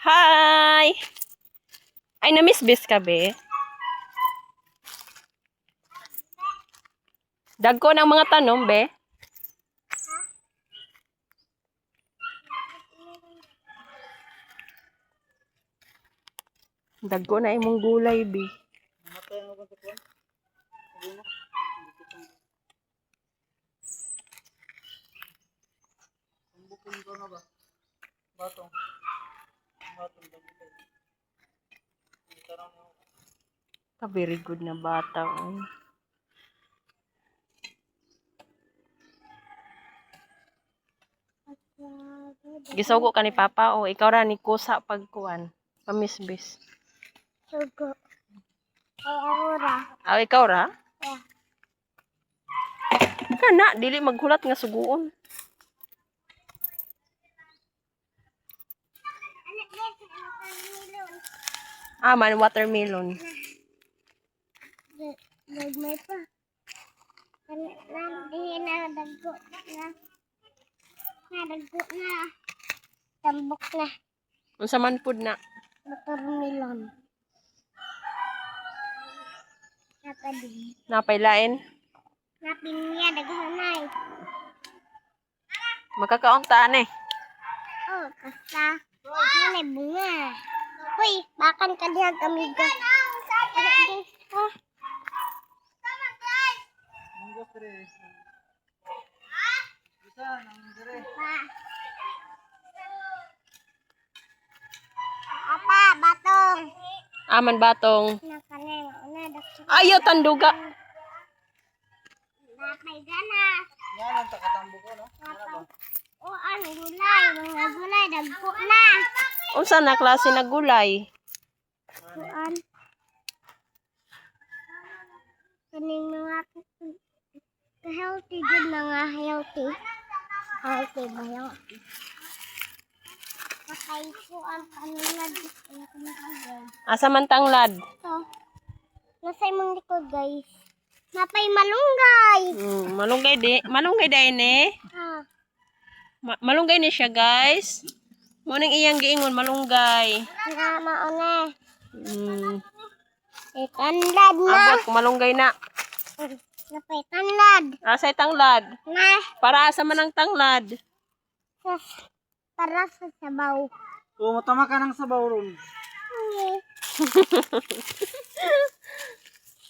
Hi! Ay, na-miss ka, be? Dagko ng mga tanom, be? Dagko na imong gulay, be. Very good na bata. Gisugo ka ni Papa o ikaw ra ni kusa pagkuan. Pamisbis. Sugo. Ora. Aw ikaw ra? Yeah. Kana dili maghulat nga suguon. Man watermelon. Dagmay pa. Hindi na dagko na. Nadagko na. Tambok na. Unsa man pud na? Watermelon. Napadi. Napaylain. Napinya daghanay. Makakauntaan eh. Oh, kasta. Nay bunga. Hoy, bakan ka diha kamiga. Oh. Apa, batong. Aman batong. Nakaneng, una dakso. Ayaw tanduga. Napay ganas. Yan ang takatambo ko, no? O ano gulay, mga gulay dagko na. Unsa na klase na gulay? Kuan. Kaning mga healthy good mga healthy. Healthy ba yun? Patay ko ang kanilad. Asa man tanglad? Ito. Nasa imong likod guys. Napay malunggay. Malunggay di. Malunggay din eh. Ah. Malunggay ni siya guys. Munang iyang giingon malunggay. Na maone. Mm. Tanlad na. Abot malunggay na. Napay tanlad. Asay tanglad. Na. Para asa man ang tanglad? Para sa sabaw. O, matama ka ng sabaw ron.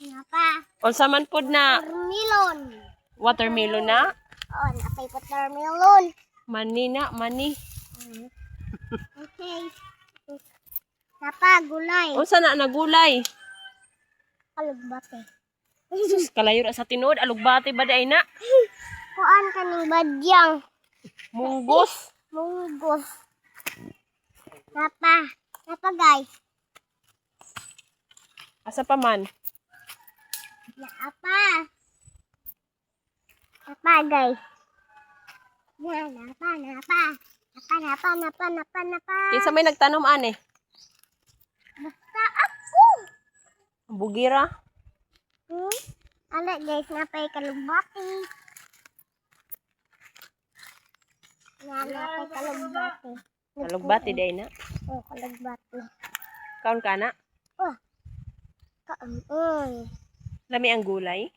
Napa. Unsa man pud na? Watermelon. Watermelon na? Oh, napay watermelon. Mani na, mani. Okay. Napa, gulay. Unsa na nagulay? Kalugbate. Sus, kalayo ra sa tinuod, alugbate ba day na? Kuan kaning badyang. Munggos. Munggos. Napa. Napa guys. Asa pa man? Napa. Napa guys. Napa, napa. Napa. Kinsa may nagtanom ani? Basta ako. Bugira. Ala guys, napay kalugbati. Napay kalugbati. Alugbate day na. Oh, kalugbati. Kaon ka na? Oh. Kaon. Lami ang gulay.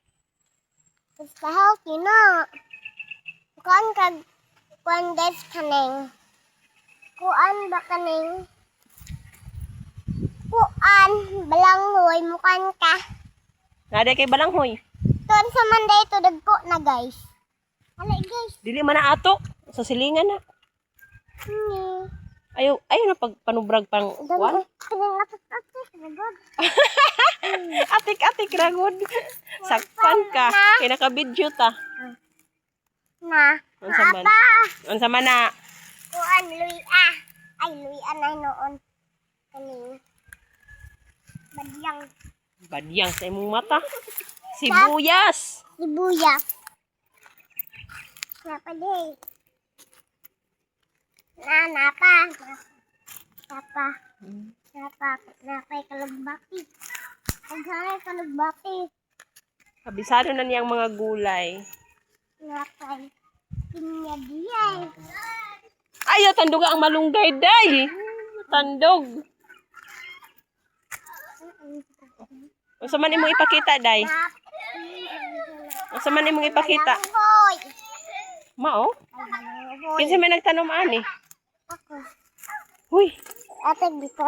Basta healthy na. Kuan kag kuan guys kaning. Kuan ba kaning? Kuan balanghoy mukan ka. Naday kay balanghoy. Tuan sa manday to dagko na guys. Ala guys. Dili man na ato. Sa silingan na. Ayaw na pagpanubrag pang kuan. Kaning atot-atot nagod. Atik-atik ragod. Sakpan ka. Kaya naka-video ta. Na. Unsa man? Apa? Unsa man na? Kuan luya. Ay luya na noon. Kaning badyang Badyang sa imong mata. Sibuyas. sibuyas. Napa day? Napa. Napay kalugbati. Paghalay kalugbati. Kabisado na niyang mga gulay. Napay pinya diyay. Ayaw tanduga ang malunggay day. Tandog. Unsa man imong ipakita, day? Unsa man imong ipakita? Hoy! Mao? Hoy! Kinsa may nagtanom ani? Ako. Huy. Ate, gita.